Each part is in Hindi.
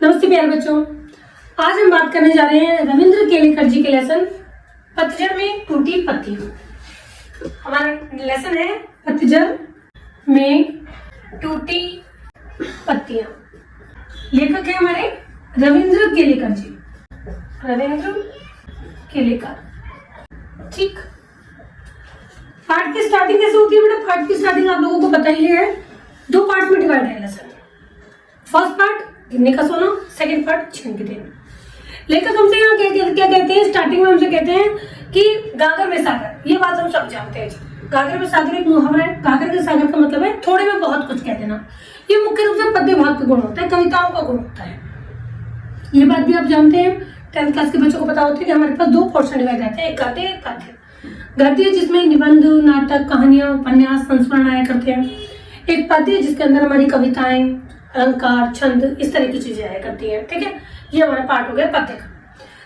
नमस्ते प्यारे बच्चों, आज हम बात करने जा रहे हैं रविंद्र केलेकर जी के लेसन पतझड़ में टूटी पत्तियां। हमारा लेसन है पतझड़ में टूटी पत्तियां। लेखक है हमारे रविंद्र केलेकर जी, रविंद्र केलेकर। ठीक, पाठ की स्टार्टिंग कैसे होती है बेटा? पाठ की स्टार्टिंग आप लोगों को पता ही है, दो पार्ट में डिवाइड है लेसन। फर्स्ट पार्ट गिनने का सोना, सेकंड पार्ट छीन के देना। लेखक हमसे यहाँ क्या कहते हैं? स्टार्टिंग में हमसे कहते हैं कि गागर में सागर। ये बात हम सब जानते हैं। गागर में सागर एक मुहावरा है। गागर के सागर का मतलब है थोड़े में बहुत कुछ कह देना। ये मुख्य रूप से पद्य भाग का गुण होता है, कविताओं का गुण होता है। ये बात भी आप जानते हैं, 10th क्लास के बच्चों को पता होती है कि हमारे पास दो पोर्शन डिवाइड रहते हैं, एक गद्य एक पद्य। गद्य जिसमें निबंध, नाटक, कहानियां, उपन्यास, संस्मरण आया करते हैं। एक पद्य जिसके अंदर हमारी कविताएं, अलंकार, छंद, इस तरह की चीजें आया करती हैं। ठीक है, ये हमारा पार्ट हो गया पद्य का।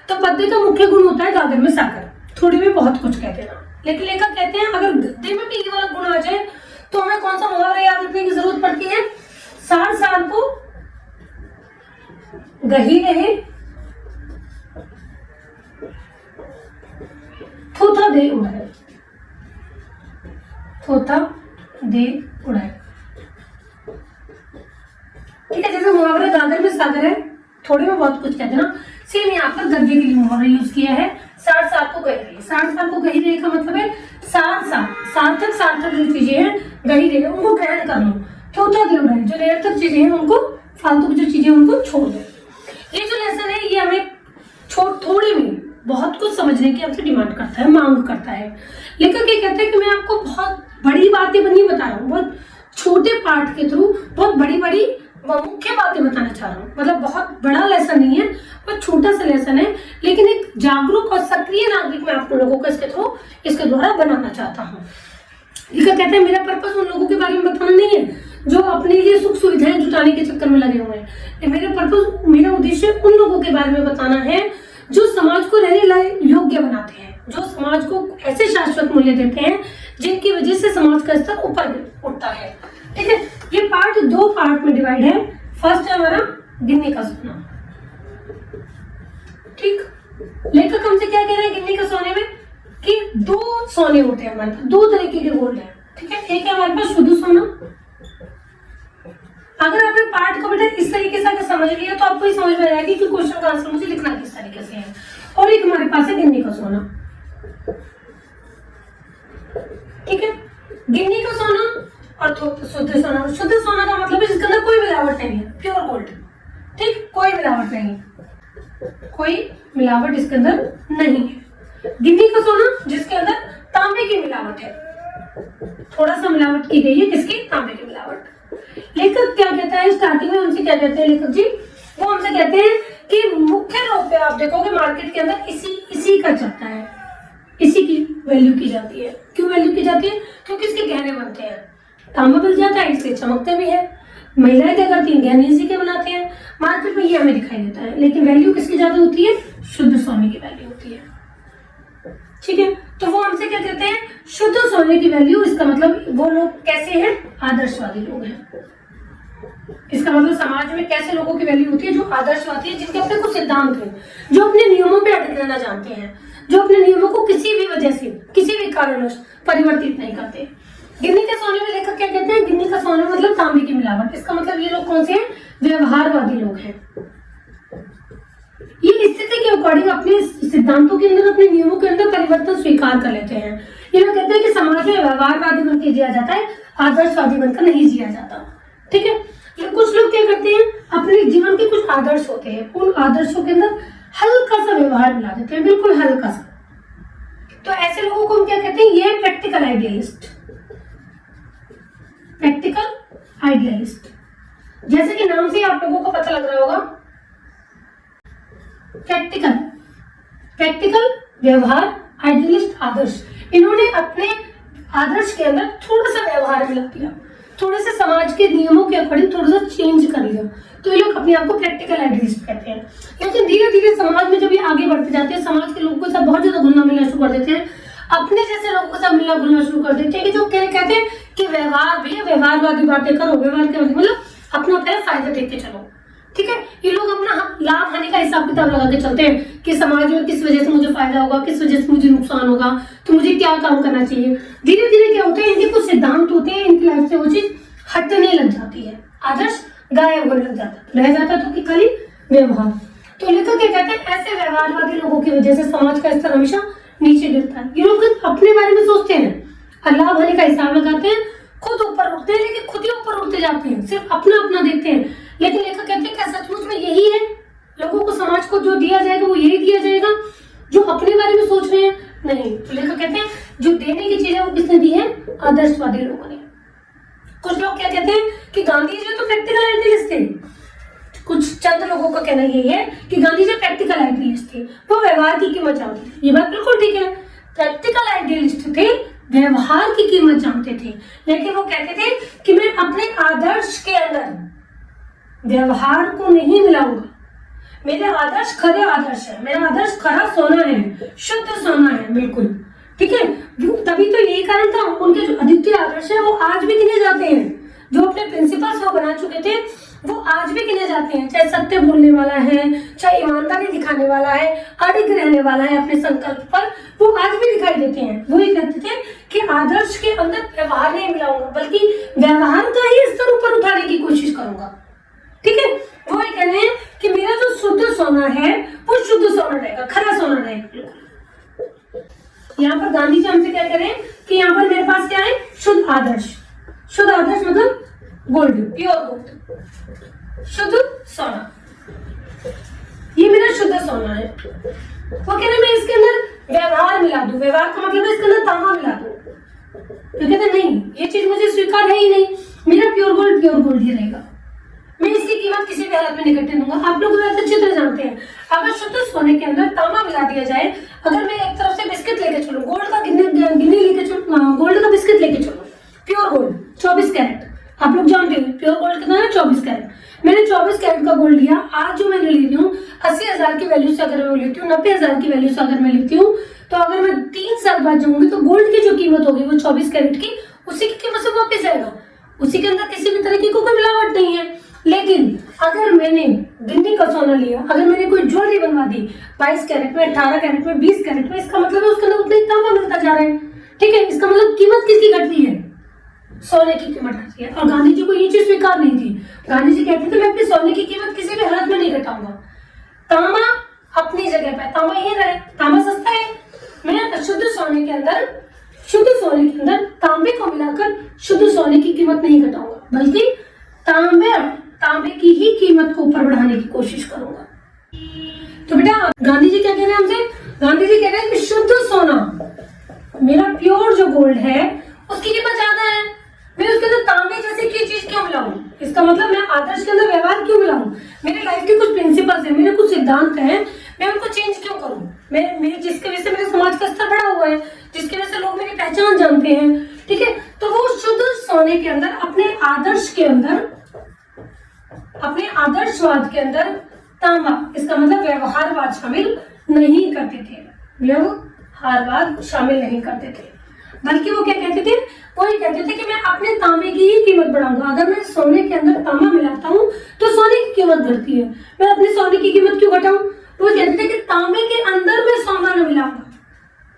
तो पद्य का मुख्य गुण होता है गागर में सागर, थोड़ी में बहुत कुछ कह देना। लेकिन लेखक कहते हैं अगर गद्य में भी ये वाला गुण आ जाए तो हमें कौन सा मुहावरा याद रखने की जरूरत पड़ती है? सार सार को गही रहे, थोथा दे उड़ाए, थोथा दे उड़ाए। ठीक है, जैसे मुहावरा गागर में सागर है, थोड़े में बहुत कुछ कहते हैं ना, सेम यहाँ पर गद्य के लिए मुहावरा यूज किया है। सार सार को गही रहे। सार सार को गही रहे का मतलब है सार्थक जो चीजें हैं गही रहे, उनको ग्रहण कर लो। थोथा दे उड़ाए, जो निरर्थक चीजें हैं उनको, फालतू की जो चीजें उनको छोड़ दो। ये जो लेसन है ये हमें थोड़े में बहुत कुछ समझने की हमसे डिमांड करता है, मांग करता है। लेखक ये कहते हैं कि मैं आपको बहुत बड़ी बातें नहीं बता रहा हूँ, बहुत छोटे पार्ट के थ्रू बहुत बड़ी मुख्य बातें बताना चाह रहा हूँ। मतलब बहुत बड़ा लेसन नहीं है, बहुत छोटा सा लेसन है, लेकिन एक जागरूक और सक्रिय नागरिक मैं आप लोगों को इसके द्वारा बनाना चाहता हूँ। लेखक कहते हैं मेरा पर्पस उन लोगों के बारे में बताना नहीं है जो अपने लिए सुख सुविधाएं जुटाने के चक्कर में लगे हुए हैं। मेरा उद्देश्य उन लोगों के बारे में बताना है जो समाज को रहने लायक योग्य बनाते हैं, जो समाज को ऐसे शाश्वत मूल्य देते हैं जिनकी वजह से समाज का स्तर ऊपर उठता है। ठीक है, ये पार्ट दो पार्ट में डिवाइड है। फर्स्ट है हमारा गिनने का सोना। ठीक, लेखक हमसे क्या कह रहे हैं गिनने का सोने में कि दो सोने होते हैं हमारे पास, दो तरीके के गोल्ड है। ठीक है, एक है हमारे पास शुद्ध सोना। अगर आपने पार्ट को बेटा इस तरीके से अगर समझ लिया तो आपको ये समझ में आएगी कि क्वेश्चन का आंसर मुझे लिखना किस तरीके से है। और एक हमारे पास है गिनने का सोना। ठीक है, गिनने का सोना और शुद्ध सोना। शुद्ध सोना का मतलब है जिसके अंदर कोई मिलावट नहीं है, प्योर गोल्ड। ठीक, कोई मिलावट नहीं, कोई मिलावट इसके अंदर नहीं है। गिन्नी का सोना जिसके अंदर तांबे की मिलावट है, थोड़ा सा मिलावट की गई है, किसकी? तांबे की मिलावट। लेखक क्या कहता है स्टार्टिंग में? हमसे क्या कहते हैं लेखक जी? वो हमसे कहते हैं कि मुख्य रूप से आप देखोगे मार्केट के अंदर इसी का चलता है, इसी की वैल्यू की जाती है। क्यों वैल्यू की जाती है? क्योंकि इसके गहने बनते हैं, तांबा मिल जाता है इसलिए चमकते भी है। महिलाएं क्या करती हैं? गहने इसी के बनाते हैं। मार्केट में ये हमें दिखाई देता है, लेकिन वैल्यू किसकी ज्यादा होती है? शुद्ध सोने की वैल्यू होती है। ठीक है, तो वो हमसे क्या कहते हैं? शुद्ध सोने की वैल्यू। इसका मतलब वो लोग कैसे हैं? आदर्शवादी लोग हैं। इसका मतलब समाज में कैसे लोगों की वैल्यू होती है? जो आदर्शवादी है, जिनके अपने कुछ सिद्धांत हैं, जो अपने नियमों पे अटक रहना जानते हैं, जो अपने नियमों को किसी भी वजह से, किसी भी कारणवश परिवर्तित नहीं करते। गिन्नी के सोने में लेखक क्या कहते हैं? गिन्नी का सोना मतलब तांबे की मिलावट। इसका मतलब ये लोग कौन से हैं? व्यवहारवादी लोग हैं। ये स्थिति के अकॉर्डिंग अपने सिद्धांतों के अंदर, अपने नियमों के अंदर परिवर्तन स्वीकार कर लेते हैं। ये लोग कहते हैं कि समाज में व्यवहारवादी बनकर जिया जाता है, आदर्शवादी बनकर नहीं जिया जाता। ठीक है, ये कुछ लोग क्या करते हैं? अपने जीवन के कुछ आदर्श होते हैं, उन आदर्शों के अंदर हल्का सा व्यवहार मिला देते हैं, बिल्कुल हल्का सा। तो ऐसे लोगों को हम क्या कहते हैं? ये प्रैक्टिकल आइडियलिस्ट। प्रैक्टिकल आइडियलिस्ट, जैसे कि नाम से आप लोगों को पता लग रहा होगा, प्रैक्टिकल व्यवहार, आइडियलिस्ट आदर्श। इन्होंने अपने आदर्श के अंदर थोड़ा सा व्यवहार मिला दिया, थोड़े से समाज के नियमों के अकॉर्डिंग थोड़ा सा चेंज कर लिया, तो ये लोग अपने आप को प्रैक्टिकल आइडियलिस्ट कहते हैं। लेकिन धीरे धीरे समाज में जब ये आगे बढ़ते जाते हैं, समाज के लोगों को सब बहुत ज्यादा घुलना मिलना शुरू कर देते हैं, अपने जैसे लोगों को सब मिलना घुलना शुरू कर देते हैं कि जो कहते हैं कि व्यवहारवादी बातें करो, व्यवहार के मतलब अपना पहले फायदा देखते चलो। ठीक है, ये लोग अपना लाभ हानि का हिसाब किताब लगा के चलते हैं कि समाज में किस वजह से मुझे फायदा होगा, किस वजह से मुझे नुकसान होगा, तो मुझे क्या काम करना चाहिए। धीरे धीरे क्या होता है, इनके कुछ सिद्धांत होते हैं, इनकी लाइफ से वो चीज हटने लग जाती है, आदर्श गायब होने लग जाता, रह जाता तो कि खाली व्यवहार। तो लेखक क्या कहते हैं, ऐसे व्यवहारवादी लोगों की वजह से समाज का स्तर हमेशा नीचे गिरता है। ये लोग अपने बारे में सोचते हैं, लाभ हानि का हिसाब लगाते हैं, खुद ऊपर उठते हैं, लेकिन खुद ही ऊपर उठते जाते हैं, सिर्फ अपना अपना देखते हैं। लेकिन लेखक कहते हैं क्या सचमुच में यही है, लोगों को समाज को जो दिया जाएगा वो यही दिया जाएगा जो अपने बारे में सोच रहे हैं? नहीं। तो लेखक कहते हैं जो देने की चीज है वो किसने दी है? आदर्शवादी लोगों ने। कुछ लोग क्या कहते हैं कि गांधी जी तो प्रैक्टिकल आइडियलिस्ट थे। कुछ चंद लोगों का कहना यही है कि गांधी जी प्रैक्टिकल आइडियलिस्ट थे, वो व्यवहार की कीमत जानते थे। ये बात बिल्कुल ठीक है, प्रैक्टिकल आइडियलिस्ट थे, व्यवहार की कीमत जानते थे, लेकिन वो कहते थे कि मैं अपने आदर्श के अंदर व्यवहार को नहीं मिलाऊंगा। मेरे आदर्श खरे आदर्श है, मेरा आदर्श खरा सोना है, शुद्ध सोना है, बिल्कुल ठीक है। तभी तो यही कारण था उनके जो अद्वितीय आदर्श है वो आज भी गिने जाते हैं। जो अपने प्रिंसिपल्स वो बना चुके थे वो आज भी गिने जाते हैं, चाहे सत्य बोलने वाला है, चाहे ईमानदारी दिखाने वाला है, अडिग रहने वाला है अपने संकल्प पर, वो आज भी दिखाई देते हैं। वो ये कहते थे कि आदर्श के अंदर व्यवहार नहीं मिलाऊंगा, बल्कि व्यवहार का ही स्तर ऊपर उठाने की कोशिश करूंगा, ठीक है। वो ये कह रहे हैं कि मेरा जो शुद्ध सोना है वो शुद्ध सोना रहेगा, खरा सोना रहेगा। यहाँ पर गांधी जी हमसे क्या कह रहे हैं कि यहाँ पर मेरे पास क्या है? शुद्ध आदर्श। शुद्ध आदर्श मतलब गोल्ड, प्योर गोल्ड, शुद्ध सोना, ये मेरा शुद्ध सोना है। वो कह रहे मैं इसके अंदर व्यवहार मिला दूं, व्यवहार का मतलब है इसके अंदर तांबा मिला दूं। तो कहते नहीं, ये चीज मुझे स्वीकार है ही नहीं, मेरा प्योर गोल्ड ही रहेगा, मैं इसकी कीमत किसी भी हालत में नहीं घटने दूंगा। आप लोग अच्छी तरह जानते हैं, अगर शुद्ध सोने के अंदर तांबा मिला दिया जाए, अगर मैं एक तरफ से बिस्किट लेके चलूं, गोल्ड का गिन्नी लेके चलूं, गोल्ड का बिस्किट लेके चलूं, प्योर गोल्ड 24 कैरेट, आप लोग जानते हैं प्योर गोल्ड कितना है? 24 कैरेट। मैंने 24 कैरेट का गोल्ड लिया, आज जो मैंने ले रही हूँ 80,000 की वैल्यू से अगर मैं लेती हूँ, 90,000 की वैल्यू से अगर मैं लेती हूँ, तो अगर मैं 3 साल बाद जाऊंगी तो गोल्ड की जो कीमत होगी वो 24 कैरेट की, उसी की कीमत से वापस जाएगा, उसी के अंदर किसी भी तरह की कोई मिलावट नहीं है। लेकिन अगर मैंने गिन्नी का सोना लिया, अगर मैंने कोई ज्वेलरी बनवा दी 22 कैरेट में, 18 कैरेट में, 20 कैरेट में, इसका मतलब है उसके अंदर उतना ही तांबा मिलता जा रहा है, ठीक है। इसका मतलब कीमत किसकी घट रही है? सोने की कीमत घट रही है। और गांधी जी को ये चीज स्वीकार नहीं थी। गांधी जी कहते थे मैं अपनी सोने की कीमत किसी भी हालत में नहीं घटाऊंगा, तांबा अपनी जगह पे, तांबा यही रहे, तांबा सस्ता है, मैं शुद्ध सोने के अंदर तांबे को मिलाकर शुद्ध सोने की कीमत नहीं घटाऊंगा, बल्कि तांबे की ही कीमत को ऊपर बढ़ाने की कोशिश करूंगा। तो बेटा गांधी जी क्या कह रहे हैं हमसे? गांधी जी कह रहे हैं कि शुद्ध सोना, मेरा प्योर जो गोल्ड है उसकी कीमत ज्यादा है, मैं उसके अंदर तांबे जैसे की चीज क्यों मिलाऊं? इसका मतलब मैं आदर्श के अंदर व्यवहार क्यों मिलाऊं? मेरे लाइफ के कुछ प्रिंसिपल्स हैं, मेरे कुछ सिद्धांत हैं, मैं उनको चेंज क्यों करूं? मेरे जिसके वजह से मेरे समाज का स्तर बढ़ा हुआ है, जिसकी वजह से लोग मेरी पहचान जानते हैं, ठीक है। तो वो शुद्ध सोने के अंदर, अपने आदर्श के अंदर, अपने आदर्शवाद के अंदर तांबा, इसका मतलब व्यवहारवाद शामिल नहीं करते थे, व्यवहारवाद शामिल नहीं करते थे, बल्कि वो क्या कहते थे? वो ये कहते थे कि मैं अपने तांबे की ही कीमत बढ़ाऊंगा। अगर मैं सोने के अंदर तांबा मिलाता हूँ तो सोने की कीमत बढ़ती है, मैं अपने सोने की कीमत क्यों घटाऊं? वो कहते थे कि तांबे के अंदर मैं सोना न मिलाऊंगा,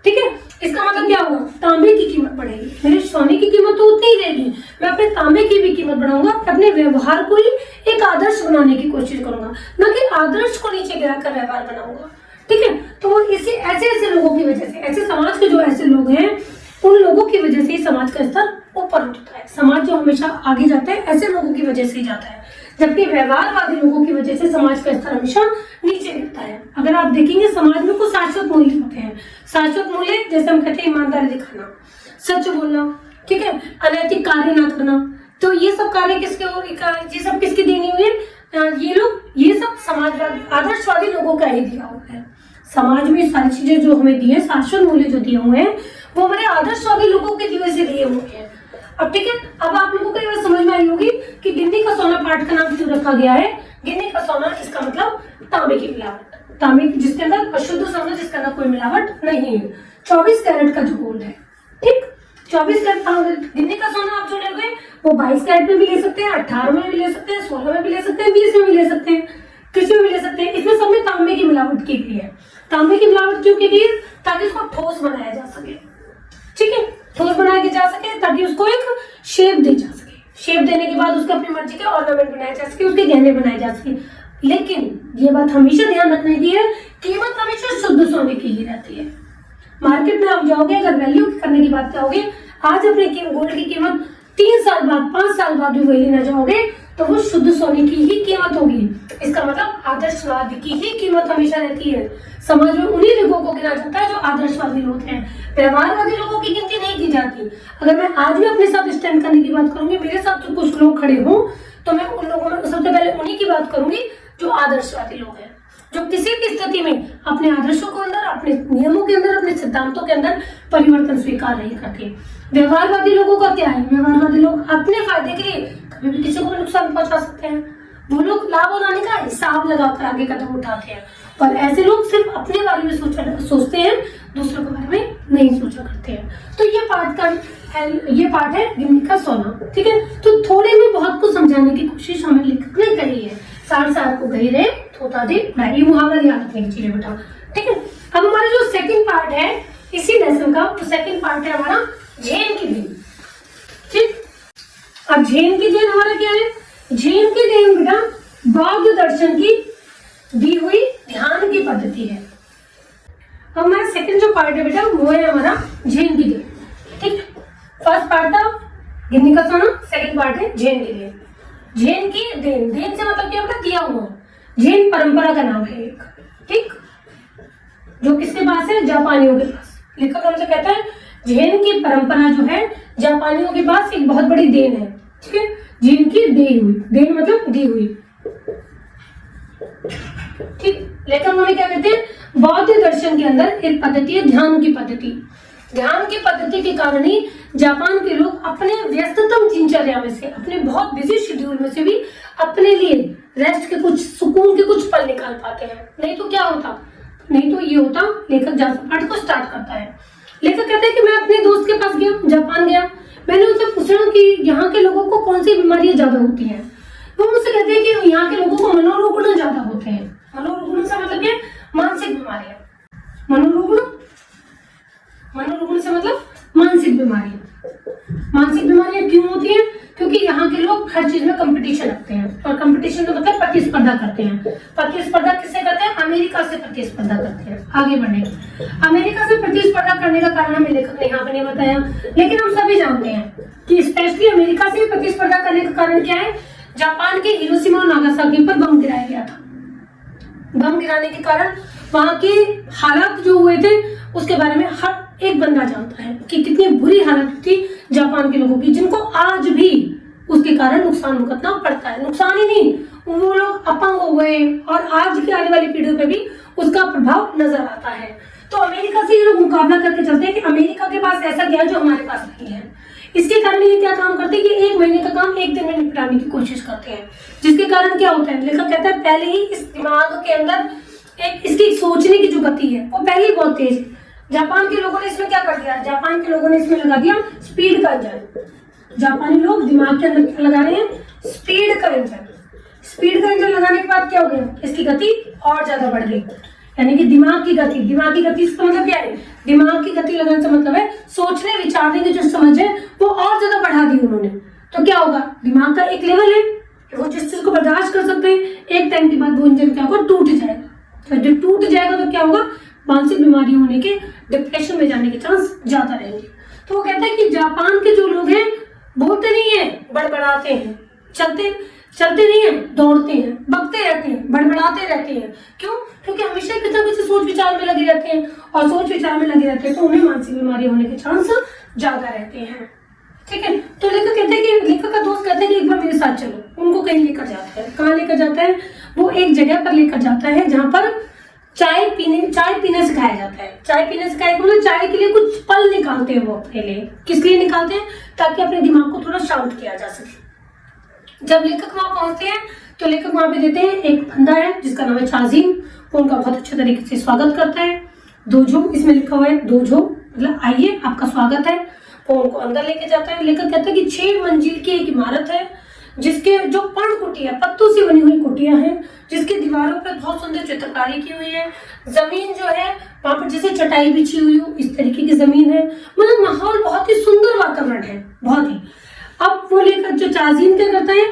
ठीक है। इसका मतलब क्या होगा? तांबे की कीमत बढ़ेगी, मेरे सोने की कीमत तो उतनी ही रहेगी, मैं अपने तांबे की भी कीमत बढ़ाऊंगा, अपने व्यवहार को ही एक आदर्श बनाने की कोशिश करूंगा, न कि आदर्श को नीचे गिराकर व्यवहार बनाऊंगा, ठीक है। तो इसी ऐसे लोगों की वजह से, ऐसे समाज के जो ऐसे लोग हैं, उन लोगों की वजह से ही समाज का स्तर ऊपर उठता है। समाज जो हमेशा आगे जाता है ऐसे लोगों की वजह से ही जाता है, जबकि व्यवहारवादी लोगों की वजह से समाज का स्तर हमेशा नीचे गिरता है। अगर आप देखेंगे समाज में कुछ शाश्वत मूल्य होते हैं, शाश्वत मूल्य जैसे हम कहते हैं ईमानदारी दिखाना, सच बोलना, ठीक है, अनैतिक कार्य ना करना, तो ये सब कार्य ये सब किसकी देनी हुई है? ये सब समाजवादी आदर्शवादी लोगों का ही दिया हुआ है। समाज में सारी चीजें जो हमें दी है, शाश्वत मूल्य जो दिए हुए हैं, वो हमारे आदर्शवादी लोगों के दिए से दिए हुए हैं। अब ठीक है, अब आप लोगों को ये बात समझ में आई होगी कि गिन्नी का सोना पाठ का नाम क्यों रखा गया है। गिन्नी का सोना, इसका मतलब तांबे की मिलावट, तांबे जिसके अंदर अशुद्ध सोना, जिसके अंदर कोई मिलावट नहीं है, 24 कैरेट का जो गोल्ड है, ठीक। 24 कैरेट गिन्नी का सोना आप जो लोगे वो 22 कैरेट में भी ले सकते हैं, 18 में भी ले सकते हैं, 16 में भी ले सकते हैं, 20 में भी ले सकते हैं, किसी में भी ले सकते हैं। इसमें सब में तांबे की मिलावट की गई है। तांबे की मिलावट क्यों की गई है? ताकि उसको ठोस बनाया जा सके। ठीक है, ठोस बनाया जा सके ताकि उसको एक शेप दी जा सके। शेप देने के बाद उसके अपनी मर्जी के ऑर्नामेंट बनाए जा सके, उसके गहने बनाए जा सके। लेकिन ये बात हमेशा ध्यान रखने की है, कीमत हमेशा शुद्ध सोने की ही रहती है। मार्केट में आप जाओगे, अगर वैल्यू करने की बात करोगे, आज अपने गोल्ड की कीमत 3 साल बाद 5 साल बाद भी वही लेना चाहोगे तो वो शुद्ध सोने की ही कीमत होगी। इसका मतलब आदर्शवाद की ही कीमत हमेशा रहती है। समाज में उन्हीं लोगों को गिना जाता है जो आदर्शवादी लोग हैं। व्यवहारवादी लोगों की गिनती नहीं की जाती। अगर मैं आज भी अपने साथ स्टैंड करने की बात करूंगी, मेरे साथ जो कुछ लोग खड़े हों, तो मैं उन लोगों में सबसे पहले उन्हीं की बात करूंगी जो आदर्शवादी लोग हैं, जो किसी भी स्थिति में अपने आदर्शों के अंदर, अपने नियमों के अंदर, अपने सिद्धांतों के अंदर परिवर्तन स्वीकार नहीं करते। व्यवहारवादी लोगों का क्या है? व्यवहारवादी लोग अपने फायदे के लिए कभी भी किसी को भी नुकसान पहुंचा सकते हैं। वो लोग लाभ और हानि का हिसाब लगाकर आगे कदम उठाते हैं। पर ऐसे लोग सिर्फ अपने बारे में सोचते हैं, दूसरों के बारे में नहीं सोचा करते हैं। तो ये पार्ट है गिन्नी का सोना। ठीक है, तो थोड़े में बहुत कुछ समझाने की कोशिश हमें लेखक ने करी है। सार सार को गही रहे थोता दे, ये मुहावरा याद रखने की चीजें बेटा। ठीक है, अब हमारा जो सेकंड पार्ट है इसी लेसन का, तो सेकंड पार्ट है हमारा जैन की देन। ठीक, अब जैन की देन हमारा क्या है? जैन की देन बेटा बौद्ध दर्शन की दी हुई ध्यान की पद्धति है। अब हमारा सेकंड जो पार्ट है बेटा वो है हमारा जैन की देन। ठीक, फर्स्ट पार्ट था गिन्नी का सोना, सेकंड पार्ट है जैन की देन। जैन की देन, देन से मतलब क्या होता? दिया हुआ। जैन परंपरा का नाम है एक। ठीक, जो किसके पास है? जापानियों के पास। लेखक हमसे कहता है जैन की परंपरा जो है जापानियों के पास एक बहुत बड़ी देन है। ठीक है, जैन की दी हुई, देन मतलब दी हुई। ठीक, लेखक हमें क्या कहते हैं? बौद्ध दर्शन के अंदर एक पद्धति है ध्यान की पद्धति। ध्यान की पद्धति के कारण ही जापान के लोग अपने व्यस्ततम दिनचर्या में से, अपने बहुत बिजी शेड्यूल में से भी अपने लिए रेस्ट के कुछ, सुकून के कुछ पल निकाल पाते हैं। नहीं तो क्या होता? नहीं तो ये होता, लेखक पाठ को स्टार्ट करता है। लेखक कहते हैं कि मैं अपने दोस्त के पास गया, जापान गया, मैंने उससे पूछा कि यहाँ के लोगों को कौन सी बीमारियां ज्यादा होती हैं। वो मुझसे कहते हैं कि यहाँ के लोगों को मनोरोग ज्यादा होते हैं। मनोरोग से मतलब क्या? मानसिक बीमारियां। मनोरोग से मतलब मानसिक बीमारियां। मानसिक बीमारियां क्यों होती हैं? क्योंकि यहाँ के लोग हर चीज में कंपटीशन रखते हैं, और कंपटीशन का मतलब प्रतिस्पर्धा करते हैं। प्रतिस्पर्धा किससे करते हैं? अमेरिका से प्रतिस्पर्धा करते हैं आगे बढ़ने की। अमेरिका से प्रतिस्पर्धा करने का कारण हमें लेखक ने यहाँ पे नहीं बताया, लेकिन हम सभी जानते हैं कि स्पेशली अमेरिका से प्रतिस्पर्धा करने का कारण क्या है? जापान के हिरोशिमा और नागासाकी पर बम गिराया गया था। बम गिराने के कारण वहां के हालात जो हुए थे उसके बारे में हर एक बंदा जानता है कि कितनी बुरी हालत थी जापान के लोगों की, जिनको आज भी उसके कारण नुकसान भुगतना पड़ता है। नुकसान ही नहीं, वो लोग अपंग हो गए और आज की आने वाली पीढ़ियों पे भी उसका प्रभाव नजर आता है। तो अमेरिका से ये लोग मुकाबला करके चलते हैं कि अमेरिका के पास ऐसा क्या है जो हमारे पास नहीं है। इसके कारण ये क्या काम करते हैं कि 1 महीने का काम 1 दिन में निपटाने की कोशिश करते हैं, जिसके कारण क्या होता है? लेखक कहता है पहले ही इस दिमाग के अंदर इसकी सोचने की जो गति है वो पहले ही बहुत तेज है। जापान के लोगों ने इसमें क्या कर दिया? जापान के लोगों ने इसमें लगा दिया स्पीड का इंजन। जापानी लोग दिमाग के अंदर क्या लगा रहे हैं? स्पीड का इंजन। स्पीड का इंजन लगाने के बाद क्या हो गया? इसकी गति और ज्यादा बढ़ गई, यानी कि दिमाग की गति। दिमाग की गति इसका मतलब क्या है? दिमाग की गति लगाने से मतलब है सोचने विचारने की जो समझ है वो और ज्यादा बढ़ा दी उन्होंने। तो क्या होगा? दिमाग का एक लेवल है, वो जिस चीज को बर्दाश्त कर सकते हैं, एक टाइम के बाद वो इंजन क्या होगा? टूट जाएगा। तो जब टूट जाएगा तो क्या होगा? मानसिक बीमारी होने के, डिप्रेशन में जाने के चांस ज्यादा रहेंगे। तो वो कहता है कि जापान के जो लोग हैं बोलते नहीं है, बड़बड़ाते हैं। चलते नहीं है, दौड़ते हैं, बकते रहते हैं, बड़बड़ाते रहते हैं। क्यों? क्योंकि हमेशा किसी न किसी सोच विचार में लगे रहते हैं, और सोच विचार में लगे रहते हैं तो उन्हें मानसिक बीमारी होने के चांस ज्यादा रहते हैं। ठीक है, तो लेखक कहते हैं कि लेखक का दोस्त कहते हैं कि एक बार मेरे साथ चलो। उनको कहीं लेकर जाता है। कहाँ लेकर जाता है? वो एक जगह पर लेकर जाता है जहाँ पर चाय पीने सिखाया जाता है। चाय पीने सिखाया मतलब चाय के लिए कुछ पल निकालते हैं वो अपने लिए। किस लिए निकालते हैं? ताकि अपने दिमाग को थोड़ा शांत किया जा सके। जब लेखक वहां पहुंचते हैं तो लेखक वहां पे देते हैं, एक बंदा है जिसका नाम है चाजिम, वो उनका बहुत अच्छे तरीके से स्वागत करता है। दोजो इसमें लिखा हुआ है, दोजो मतलब आइए आपका स्वागत है। वो उनको अंदर लेके जाता है। लेकर कहता है कि 6 मंजिल की एक इमारत है जिसके जो पर्ण कुटिया, पत्तों से बनी हुई कुटिया है, जिसकी दीवारों पर बहुत सुंदर चित्रकारी की हुई है। जमीन जो है वहां पर जैसे चटाई बिछी हुई हो इस तरीके की जमीन है। मतलब माहौल बहुत ही सुंदर वातावरण है, बहुत ही। अब वो लेकर जो चाजीन क्या करता है,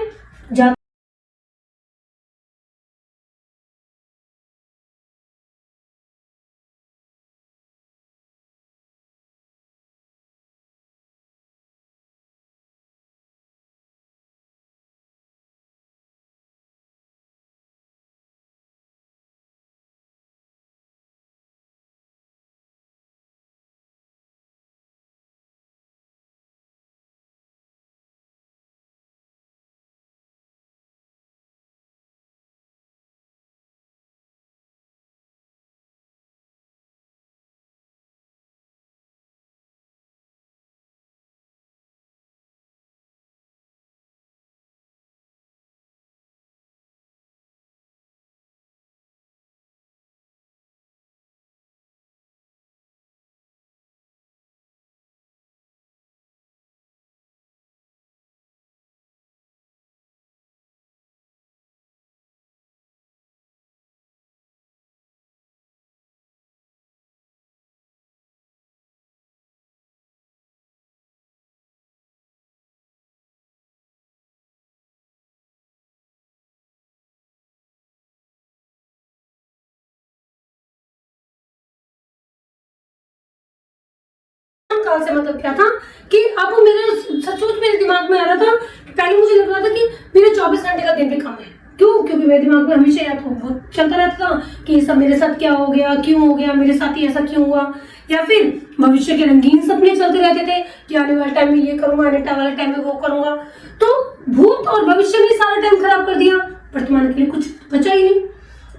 काल से मतलब क्या था कि अब मेरे सचमुच मेरे दिमाग में आ रहा था कि पहले मुझे लग रहा था कि मेरे 24 घंटे का दिन भी कम है। क्यों? क्योंकि मेरे दिमाग में हमेशा याद वो चलता रहता था कि ये सब मेरे साथ क्या हो गया, क्यों हो गया, मेरे साथ ही ऐसा क्यों हुआ, या फिर भविष्य के रंगीन सपने चलते रहते थे कि आने वाले टाइम में ये करूंगा, आने वाले टाइम में वो करूंगा। तो भूत और भविष्य में सारा टाइम खराब कर दिया, वर्तमान के लिए कुछ बचा ही नहीं।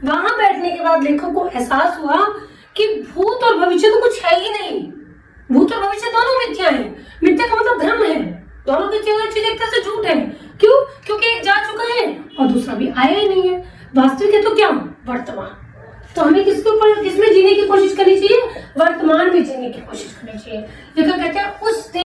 वहां बैठने के बाद लेखक को एहसास हुआ कि भूत और भविष्य तो कुछ है ही नहीं। भूत और भविष्य दोनों मिथ्या है। मिथ्या का मतलब भ्रम है, दोनों की चीज एक तरह से झूठ है। क्यों? क्योंकि एक जा चुका है और दूसरा भी आया ही नहीं है। वास्तविक है तो क्या? वर्तमान। तो हमें किसके ऊपर, किसमें जीने की कोशिश करनी चाहिए? वर्तमान में जीने की कोशिश करनी चाहिए। लेकिन कहते हैं उस दिन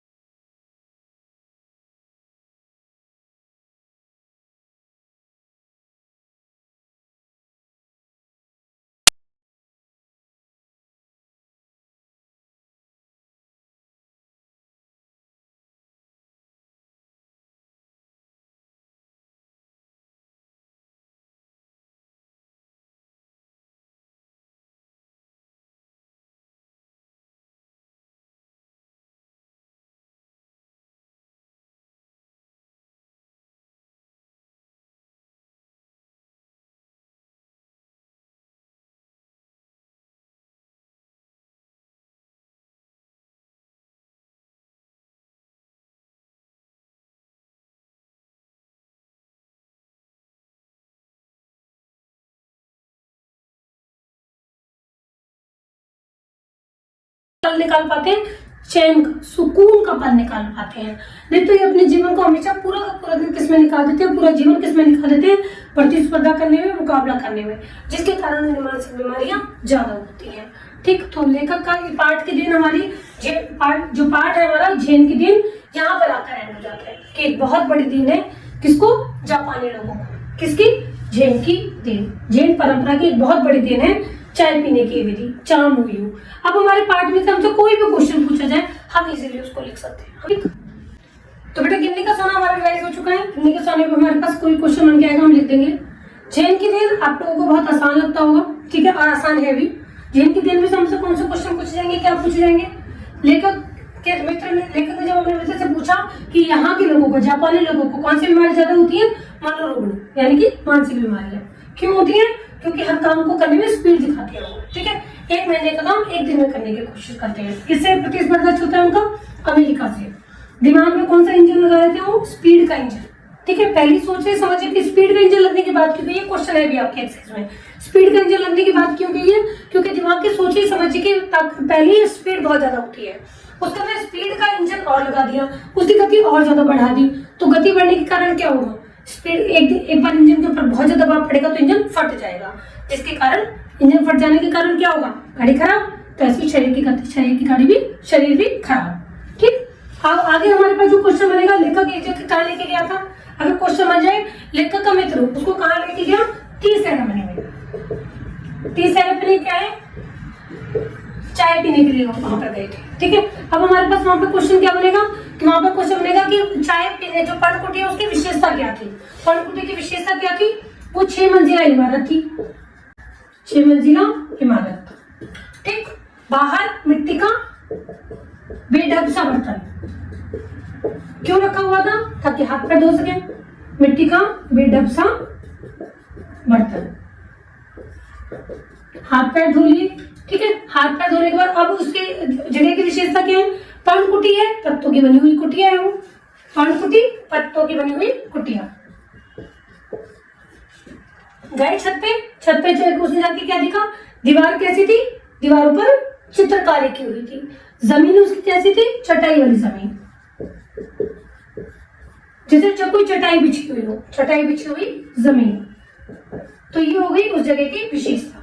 निकाल पाते हैं, चैन का, सुकून का पल निकाल पाते हैं। नहीं तो ये अपने जीवन को हमेशा पूरा का पूरा दिन किसमें निकाल देते हैं, पूरा जीवन किसमें निकाल देते हैं? प्रतिस्पर्धा करने में, मुकाबला करने में, जिसके कारण उन्हें मानसिक बीमारियां ज्यादा होती हैं। ठीक, तो लेखक का ये पाठ के दिन हमारी जो पाठ है हमारा जैन के दिन, यहाँ पर आकर एंड हो जाता है कि एक बहुत बड़ी दिन है। किसको? जापानी लोगों को। किसकी? जैन की दिन, जैन परंपरा की एक बहुत बड़ी दिन है। चाय पीने की विधि, चामुयू। अब हमारे पाठ में से हमसे कोई भी क्वेश्चन पूछा जाए हम इजीली उसको लिख सकते हैं। ठीक, तो बेटा गिनने का सोना हमारा रिवाइज हो चुका है। गिनने के सोने पे हमारे पास कोई क्वेश्चन बन के आएगा हम लिख देंगे। जैन के दिन आप लोगों को बहुत आसान लगता होगा, ठीक है, और आसान है भी। जैन के दिन में से हमसे कौन से क्वेश्चन पूछे जाएंगे, क्या पूछे जाएंगे? लेखक ने जब अपने मित्र से पूछा कि यहाँ के लोगों को, जापानी लोगों को कौन सी बीमारी ज्यादा होती है? मनोरोग, यानी कि मानसिक बीमारियां। क्यों होती है? क्योंकि हर काम को करने में स्पीड दिखाते हैं वो। ठीक है, 1 महीने का काम 1 दिन में करने की कोशिश करते हैं। किससे प्रतिस्पर्धा चलता है उनका? अमेरिका से। दिमाग में कौन सा इंजन लगा रहे थे वो? स्पीड का इंजन। ठीक है, पहली सोचे समझिए कि स्पीड का इंजन लगने की बात क्यों गई है? क्वेश्चन है भी आपके एक्सरसाइज में, स्पीड का इंजन लगने की बात क्यों गई है? क्योंकि दिमाग के सोचे समझिए कि पहली स्पीड बहुत ज्यादा होती है, उसके बाद स्पीड का इंजन और लगा दिया, उसकी गति और ज्यादा बढ़ा दी। तो गति बढ़ने के कारण क्या होगा? स्पीड एक बार इंजन के ऊपर बहुत ज्यादा दबाव पड़ेगा तो इंजन फट जाएगा, जिसके कारण इंजन फट जाने के कारण क्या होगा? गाड़ी खराब। तो ऐसी शरीर की गाड़ी भी खराब। ठीक, अब आगे हमारे पास जो क्वेश्चन बनेगा, लेखक एक जगह कहाँ लेके गया था, अगर क्वेश्चन बन जाए लेखक का मित्र उसको कहाँ लेके गया, टी सेरेमनी में। टी सेरेमनी क्या है, चाय पीने के लिए वहां पर गए थे, ठीक है। अब हमारे पास वहां पर क्वेश्चन क्या बनेगा, कि वहां पर क्वेश्चन बनेगा कि चाय पीने जो पर्णकुटी है उसकी विशेषता क्या थी। पर्णकुटी की विशेषता क्या थी, वो 6 मंजिला इमारत थी, 6 मंजिला इमारत, ठीक। बाहर मिट्टी का बेढब सा बर्तन क्यों रखा हुआ था, ताकि हाथ पैर धो सके, मिट्टी का बेढब सा बर्तन, हाथ पैर धो लिए, ठीक है। हाथ पैर धोने के बाद अब उसकी जगह की विशेषता क्या है, पर्णकुटी है, पत्तों की बनी हुई कुटिया है वो, पर्णकुटी पत्तों की बनी हुई कुटिया। गए छत पे उसने जाके क्या देखा, दीवार कैसी थी, दीवारों पर चित्रकारी की हुई थी, जमीन उसकी कैसी थी, चटाई वाली जमीन, जैसे जब कोई चटाई बिछी हुई हो, चटाई बिछी हुई जमीन। तो ये हो गई उस जगह की विशेषता।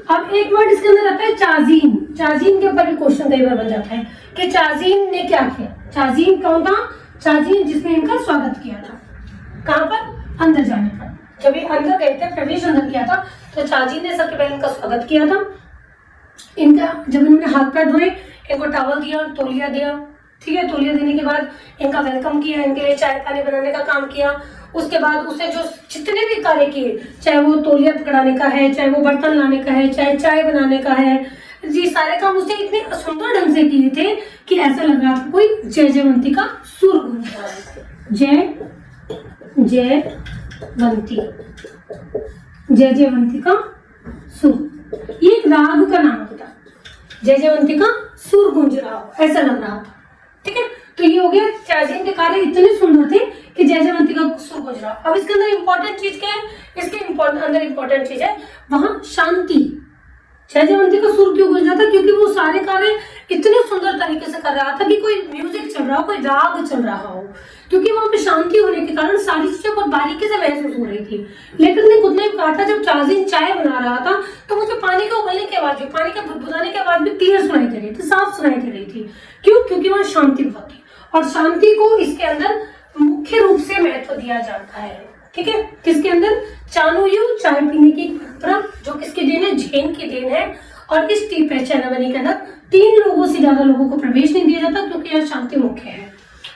अब एक वर्ड इसके अंदर आता है चाजीन। चाजीन के ऊपर भी क्वेश्चन कई बार बन जाता है कि चाजीन ने क्या किया। चाजीन कौन था, चाजीन जिसने इनका स्वागत किया था, कहां पर, अंदर जाने पर। जब ये अंदर गए थे, प्रवेश अंदर किया था, तो चाजीन ने सबसे पहले इनका स्वागत किया था। इनका जब इन्होंने हाथ पैर धोए, इनको टॉवल दिया, तौलिया दिया, ठीक है। तौलिया देने के बाद इनका वेलकम किया, इनके लिए चाय पानी बनाने का काम किया। उसके बाद उसने जो जितने भी कार्य किए, चाहे वो तौलिया पकड़ाने का है, चाहे वो बर्तन लाने का है, चाहे चाय बनाने का है, ये सारे काम उसने इतने सुंदर ढंग से किए थे कि ऐसा लग रहा था कोई जय जयवंती का सुर गूंज रहा है। जय जयवंती, जय जयवंती का सुर, ये एक राग का नाम होता है, जय जयवंती का सुर गूंज रहा हो ऐसा लग रहा था, ठीक है। तो ये हो गया, चाजीन के कार्य इतने सुंदर थे कि जय जयवंती का सुर गूंज रहा। अब इसके अंदर इंपॉर्टेंट चीज क्या है, इसके अंदर इंपॉर्टेंट चीज है वहां शांति। जय जयवंती का सुर क्यों गूंज रहा था, क्योंकि वो सारे कार्य इतने सुंदर तरीके से कर रहा था कि कोई म्यूजिक चल रहा हो, कोई राग चल रहा हो, क्योंकि वहां पे शांति होने के कारण सारी चीजें बहुत बारीकी से महसूस हो रही थी। लेकिन ने खुद ने कहा था, जब चाजीन चाय बना रहा था तो मुझे पानी के उबलने की आवाज, पानी के बुदबुदाने की आवाज भी क्लियर सुनाई दे रही थी, साफ सुनाई दे रही थी। क्यों, क्योंकि वहां शांति बहुत थी, और शांति को इसके अंदर मुख्य रूप से महत्व दिया जाता है, ठीक है। किसके अंदर, चानुयू चाय पीने की परंपरा, जो किसकी देन है, जैन की देन है। और इस टी सेरेमनी के अंदर 3 लोगों से ज्यादा लोगों को प्रवेश नहीं दिया जाता, क्योंकि यहाँ शांति मुख्य है।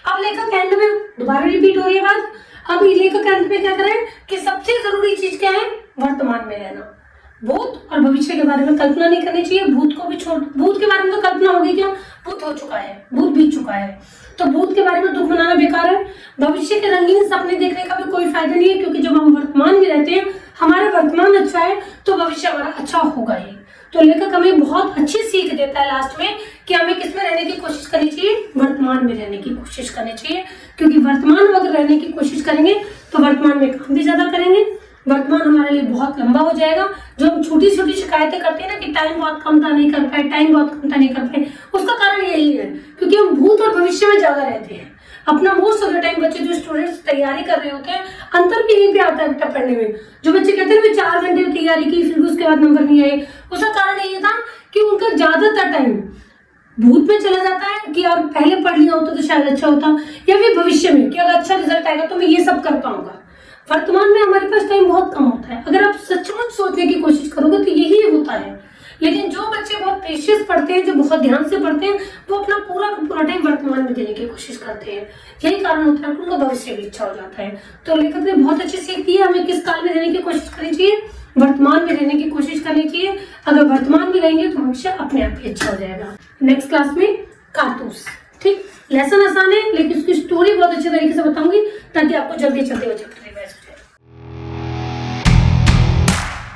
अब लेखक एंड में दोबारा रिपीट हो रही है बात। अब लेखक एंड में क्या कर रहे हैं कि सबसे जरूरी चीज क्या है, वर्तमान में रहना। भूत और भविष्य के बारे में कल्पना नहीं करनी चाहिए, भूत को भी छोड़, भूत के बारे में तो कल्पना होगी क्या, भूत हो चुका है, भूत बीत चुका है, तो भूत के बारे में दुख मनाना बेकार है। भविष्य के रंगीन सपने देखने का भी कोई फायदा नहीं है, क्योंकि जब हम वर्तमान में रहते हैं, हमारा वर्तमान अच्छा है तो भविष्य हमारा अच्छा होगा ही। तो लेखक हमें बहुत अच्छी सीख देता है लास्ट में कि हमें किस में रहने की कोशिश करनी चाहिए, वर्तमान में रहने की कोशिश करनी चाहिए, क्योंकि वर्तमान में अगर रहने की कोशिश करेंगे तो वर्तमान में काम भी ज्यादा करेंगे, वर्तमान हमारे लिए बहुत लंबा हो जाएगा। जो हम छोटी छोटी शिकायतें करते हैं ना कि टाइम बहुत कम था नहीं कर पाए, टाइम बहुत कम था नहीं कर पाए, उसका कारण यही है क्योंकि हम भूत और भविष्य में ज्यादा रहते हैं। अपना मोस्ट ऑफ द टाइम बच्चे जो स्टूडेंट्स तैयारी कर रहे होते हैं, अंतर भी यहीं पे आता है बेटा पढ़ने में। जो बच्चे कहते हैं 4 घंटे में तैयारी की फिर भी उसके बाद नंबर नहीं आए, उसका कारण ये था कि उनका ज्यादातर टाइम भूत में चला जाता है कि यार पहले पढ़ लिया होता तो शायद अच्छा होता, या फिर भविष्य में कि अगर अच्छा रिजल्ट आएगा तो मैं ये सब कर पाऊंगा। वर्तमान में हमारे पास टाइम बहुत कम होता है। अगर आप सचमुच सोचने की कोशिश करोगे तो यही होता है। लेकिन जो बच्चे बहुत पेशेंस पढ़ते हैं, जो बहुत ध्यान से पढ़ते हैं, वो अपना पूरा का पूरा टाइम वर्तमान में देने की कोशिश करते हैं। यही कारण होता है कि उनका भविष्य भी अच्छा हो जाता है। तो लेखक ने बहुत अच्छी सीख दी है, हमें किस काल में रहने की कोशिश करनी चाहिए, वर्तमान में रहने की कोशिश करनी चाहिए। अगर वर्तमान में रहेंगे तो भविष्य अपने आप ही अच्छा हो जाएगा। नेक्स्ट क्लास में कारतूस, ठीक। लेसन आसान है लेकिन उसकी स्टोरी बहुत अच्छे तरीके से बताऊंगी ताकि आपको जल्दी चलते हो चलते